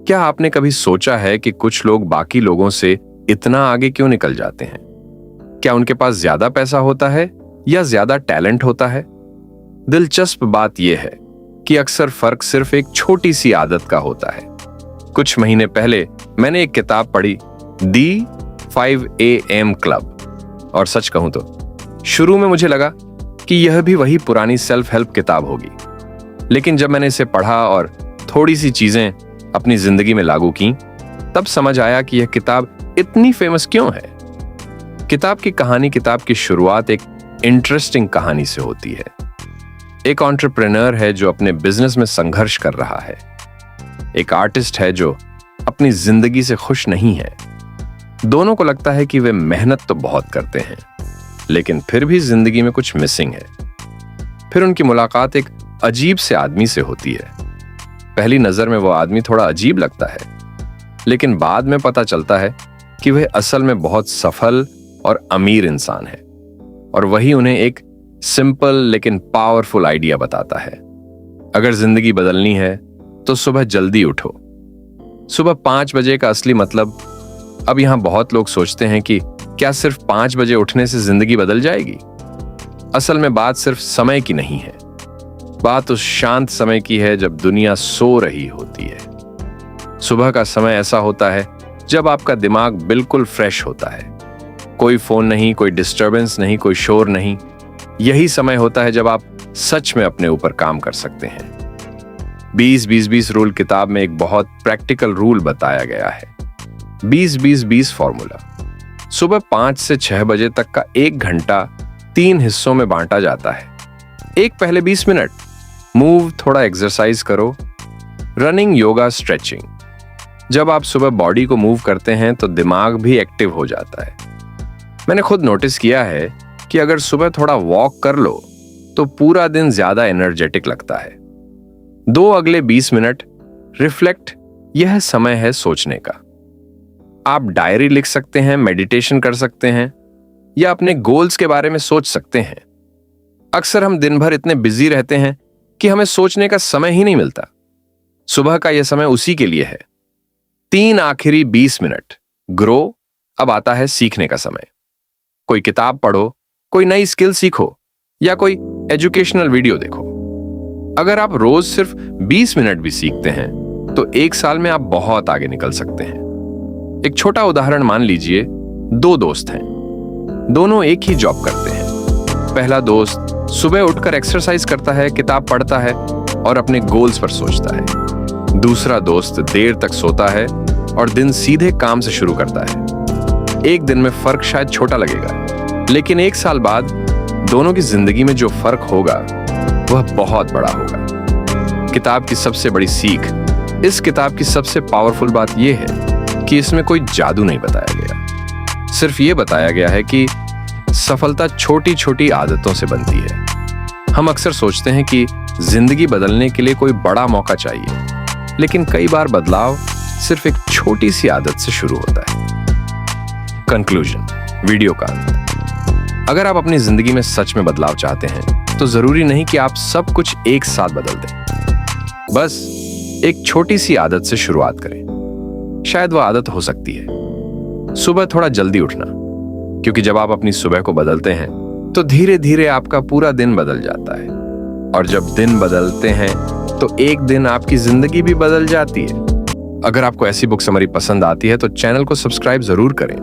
क्या आपने कभी सोचा है कि कुछ लोग बाकी लोगों से इतना आगे क्यों निकल जाते हैं? क्या उनके पास ज्यादा पैसा होता है या ज्यादा टैलेंट होता है? दिलचस्प बात यह है कि अक्सर फर्क सिर्फ एक छोटी सी आदत का होता है। कुछ महीने पहले मैंने एक किताब पढ़ी, दी 5 AM क्लब, और सच कहूं तो शुरू में मुझे लगा कि यह भी वही पुरानी सेल्फ हेल्प किताब होगी। लेकिन जब मैंने इसे पढ़ा और थोड़ी सी चीजें अपनी जिंदगी में लागू की, तब समझ आया कि यह किताब इतनी फेमस क्यों है। किताब की शुरुआत एक इंटरेस्टिंग कहानी से होती है। एक एंटरप्रेन्योर है जो अपने बिजनेस में संघर्ष कर रहा है। एक आर्टिस्ट है जो अपनी जिंदगी से खुश नहीं है। दोनों को लगता है कि वे मेहनत तो बहुत करते हैं, लेकिन फिर भी जिंदगी में कुछ मिसिंग है। फिर उनकी मुलाकात एक अजीब से आदमी से होती है। पहली नजर में वो आदमी थोड़ा अजीब लगता है, लेकिन बाद में पता चलता है कि वह असल में बहुत सफल और अमीर इंसान है, और वही उन्हें एक सिंपल लेकिन पावरफुल आइडिया बताता है। अगर जिंदगी बदलनी है तो सुबह जल्दी उठो। सुबह 5 बजे का असली मतलब, अब यहां बहुत लोग सोचते हैं कि क्या सिर्फ 5 बजे उठने से जिंदगी बदल जाएगी? असल में बात सिर्फ समय की नहीं है। बात उस शांत समय की है जब दुनिया सो रही होती है। सुबह का समय ऐसा होता है जब आपका दिमाग बिल्कुल फ्रेश होता है। कोई फोन नहीं, कोई डिस्टरबेंस नहीं, कोई शोर नहीं। यही समय होता है जब आप सच में अपने ऊपर काम कर सकते हैं। 20-20-20 रूल किताब में एक बहुत प्रैक्टिकल रूल बताया गया है। 20-20-20 फॉर्मूला। सुबह 5 से 6 बजे तक का 1 घंटा 3 हिस्सों में बांटा जाता है। एक पहले 20 मिनट मूव, थोड़ा एक्सरसाइज करो, रनिंग, योगा, स्ट्रेचिंग। जब आप सुबह बॉडी को मूव करते हैं तो दिमाग भी एक्टिव हो जाता है। मैंने खुद नोटिस किया है कि अगर सुबह थोड़ा वॉक कर लो तो पूरा दिन ज्यादा एनर्जेटिक लगता है। अगले 20 मिनट रिफ्लेक्ट, यह समय है सोचने का। आप डायरी लिख सकते हैं, मेडिटेशन कर सकते हैं, या अपने गोल्स के बारे में सोच सकते हैं। अक्सर हम दिन भर इतने बिजी रहते हैं कि हमें सोचने का समय ही नहीं मिलता। सुबह का यह समय उसी के लिए है। 3 आखिरी 20 मिनट ग्रो। अब आता है सीखने का समय। कोई किताब पढ़ो, कोई नई स्किल सीखो, या कोई एजुकेशनल वीडियो देखो। अगर आप रोज सिर्फ 20 मिनट भी सीखते हैं तो 1 साल में आप बहुत आगे निकल सकते हैं। एक छोटा उदाहरण मान लीजिए, 2 दोस्त हैं, दोनों एक ही जॉब करते हैं। पहला दोस्त सुबह उठकर एक्सरसाइज करता है, किताब पढ़ता है और अपने गोल्स पर सोचता है। दूसरा दोस्त देर तक सोता है और दिन सीधे काम से शुरू करता है। एक दिन में फर्क शायद छोटा लगेगा, लेकिन 1 साल बाद दोनों की जिंदगी में जो फर्क होगा वह बहुत बड़ा होगा। किताब की सबसे बड़ी सीख, इस किताब की सबसे पावरफुल बात यह है कि इसमें कोई जादू नहीं बताया गया। सिर्फ ये बताया गया है कि सफलता छोटी छोटी आदतों से बनती है। हम अक्सर सोचते हैं कि जिंदगी बदलने के लिए कोई बड़ा मौका चाहिए, लेकिन कई बार बदलाव सिर्फ एक छोटी सी आदत से शुरू होता है। कंक्लूजन, वीडियो का अंत। अगर आप अपनी जिंदगी में सच में बदलाव चाहते हैं तो जरूरी नहीं कि आप सब कुछ एक साथ बदल दें। बस एक छोटी सी आदत से शुरुआत करें। शायद वह आदत हो सकती है सुबह थोड़ा जल्दी उठना, क्योंकि जब आप अपनी सुबह को बदलते हैं तो धीरे धीरे आपका पूरा दिन बदल जाता है, और जब दिन बदलते हैं तो एक दिन आपकी जिंदगी भी बदल जाती है। अगर आपको ऐसी बुक समरी पसंद आती है तो चैनल को सब्सक्राइब जरूर करें।